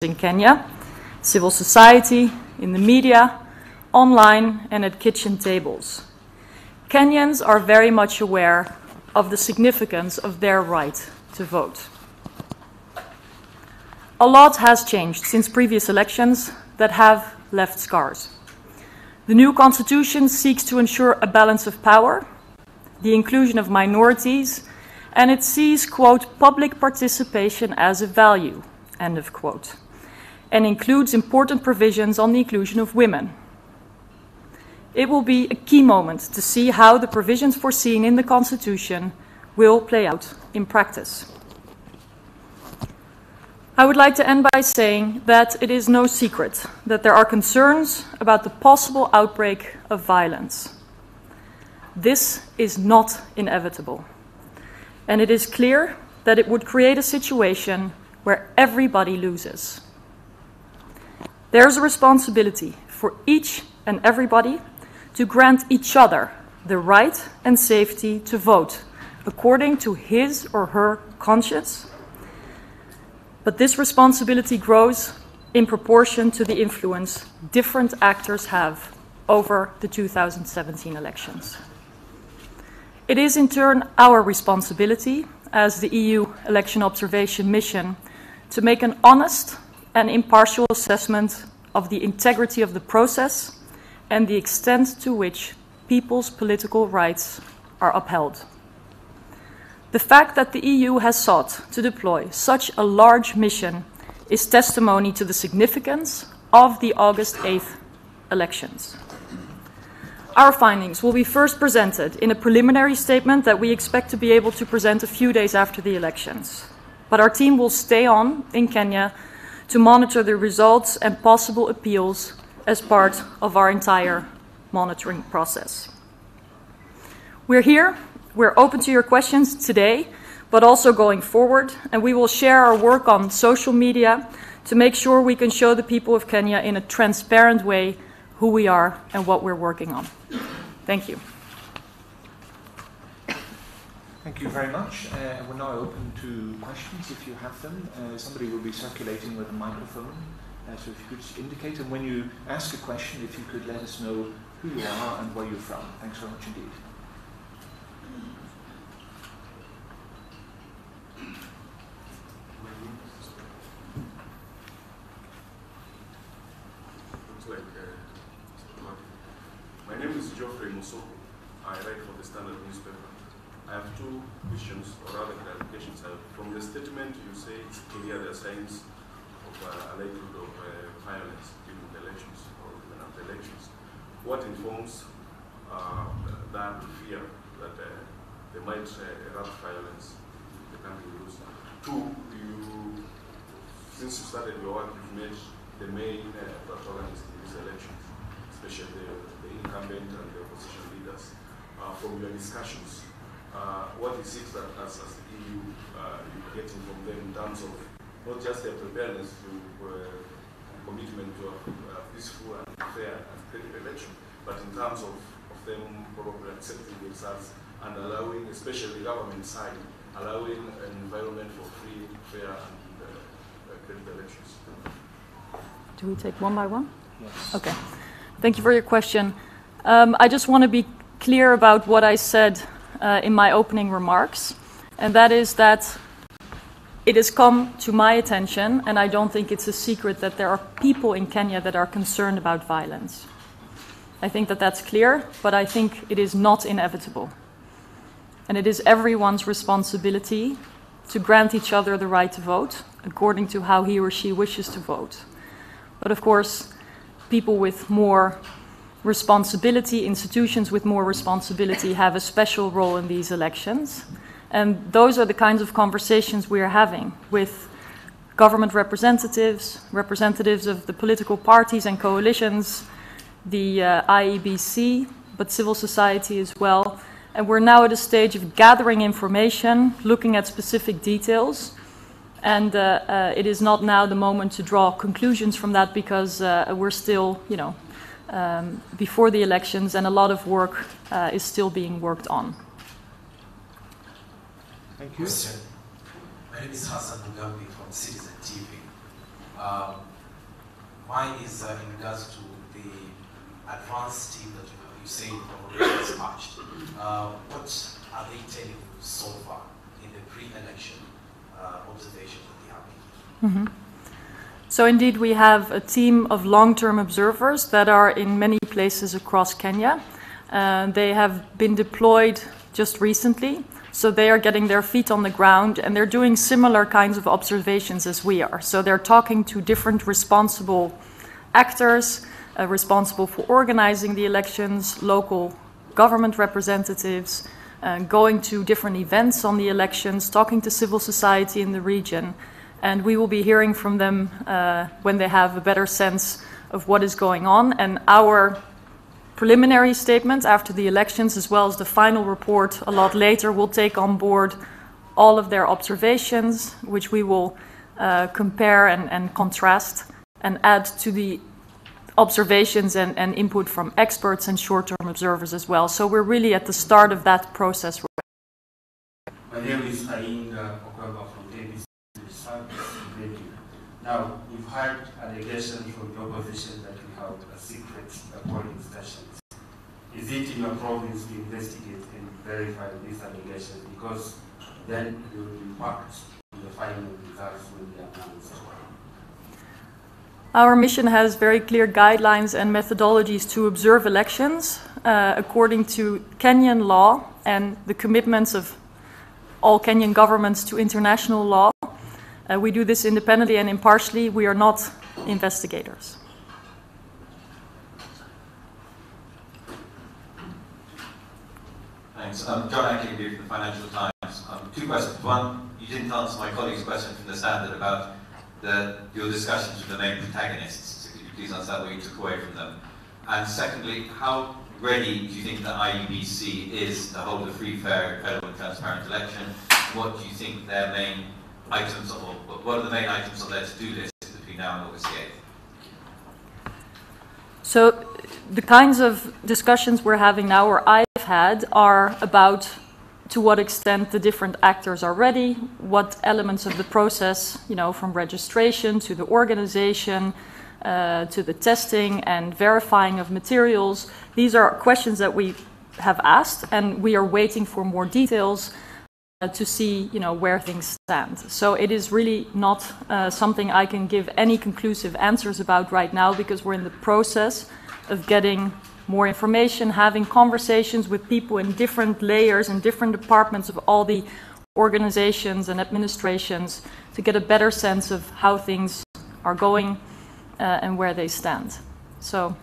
in Kenya, civil society, in the media, online, and at kitchen tables. Kenyans are very much aware of the significance of their right to vote. A lot has changed since previous elections that have left scars. The new constitution seeks to ensure a balance of power, the inclusion of minorities, and it sees, quote, public participation as a value, end of quote, and includes important provisions on the inclusion of women. It will be a key moment to see how the provisions foreseen in the Constitution will play out in practice. I would like to end by saying that it is no secret that there are concerns about the possible outbreak of violence. This is not inevitable, and it is clear that it would create a situation where everybody loses. There's a responsibility for each and everybody to grant each other the right and safety to vote according to his or her conscience. But this responsibility grows in proportion to the influence different actors have over the 2017 elections. It is in turn our responsibility as the EU Election Observation Mission to make an honest and impartial assessment of the integrity of the process and the extent to which people's political rights are upheld. The fact that the EU has sought to deploy such a large mission is testimony to the significance of the August 8th elections. Our findings will be first presented in a preliminary statement that we expect to be able to present a few days after the elections. But our team will stay on in Kenya to monitor the results and possible appeals as part of our entire monitoring process. We're here. We're open to your questions today, but also going forward, and we will share our work on social media to make sure we can show the people of Kenya in a transparent way who we are and what we're working on. Thank you. Thank you very much. We're now open to questions if you have them. Somebody will be circulating with a microphone, so if you could just indicate, and when you ask a question, if you could let us know who you are and where you're from. Thanks very much indeed. My name is Geoffrey Musoko. I write for the Standard newspaper. I have two questions, or rather clarifications. From the statement, you say it's clear there are signs of a likelihood of violence during the elections or even after elections. What informs that fear that there might erupt violence if the country loses? Two, since you started your work, you've made the main protagonist in these elections, especially the incumbent and the opposition leaders. From your discussions, what is it that as the EU you're getting from them in terms of not just their preparedness to commitment to a peaceful and fair and credible election, but in terms of them probably accepting the results and allowing, especially the government side, allowing an environment for free, fair and credible elections? Do we take one by one? Yes. Okay. Thank you for your question. I just want to be clear about what I said in my opening remarks, and that is that it has come to my attention, and I don't think it's a secret, that there are people in Kenya that are concerned about violence. I think that that's clear, but I think it is not inevitable. And it is everyone's responsibility to grant each other the right to vote according to how he or she wishes to vote. But of course, people with more responsibility, institutions with more responsibility, have a special role in these elections. And those are the kinds of conversations we are having with government representatives, representatives of the political parties and coalitions, the IEBC, but civil society as well. And we're now at a stage of gathering information, looking at specific details. And it is not now the moment to draw conclusions from that, because we're still, before the elections, and a lot of work is still being worked on. Thank you. My name is Hassan Mugambi from Citizen TV. Mine is in regards to the advanced team that you say already dispatched. What are they telling you so far in the pre-election observations that they are making? So indeed, we have a team of long-term observers that are in many places across Kenya. They have been deployed just recently, so they are getting their feet on the ground and they're doing similar kinds of observations as we are. So they're talking to different responsible actors, responsible for organizing the elections, local government representatives, going to different events on the elections, talking to civil society in the region. And we will be hearing from them when they have a better sense of what is going on. And our preliminary statement after the elections, as well as the final report a lot later, will take on board all of their observations, which we will compare and contrast and add to the observations and input from experts and short-term observers as well. So we're really at the start of that process. My name is Ainga Okwamba from ABC. Now, we've heard allegations from the opposition that we have a secret polling stations. Is it in your province to investigate and verify these allegations? Because then they will impact on the final results when they are announced. Our mission has very clear guidelines and methodologies to observe elections according to Kenyan law and the commitments of all Kenyan governments to international law. We do this independently and impartially. We are not investigators. Thanks. John Ackley from the Financial Times. Two questions. One, you didn't answer my colleague's question from the Standard about your discussions with the main protagonists. So could you please answer that, what you took away from them? And secondly, how ready do you think the IEBC is to hold a free, fair, credible and transparent election? What do you think their main items, or what are the main items on their to-do list between now and August 8th? So the kinds of discussions we're having now, or I've had, are about to what extent the different actors are ready, what elements of the process, from registration to the organization, to the testing and verifying of materials. These are questions that we have asked, and we are waiting for more details to see, where things stand. So it is really not something I can give any conclusive answers about right now, because we're in the process of getting more information, having conversations with people in different layers and different departments of all the organizations and administrations to get a better sense of how things are going and where they stand. So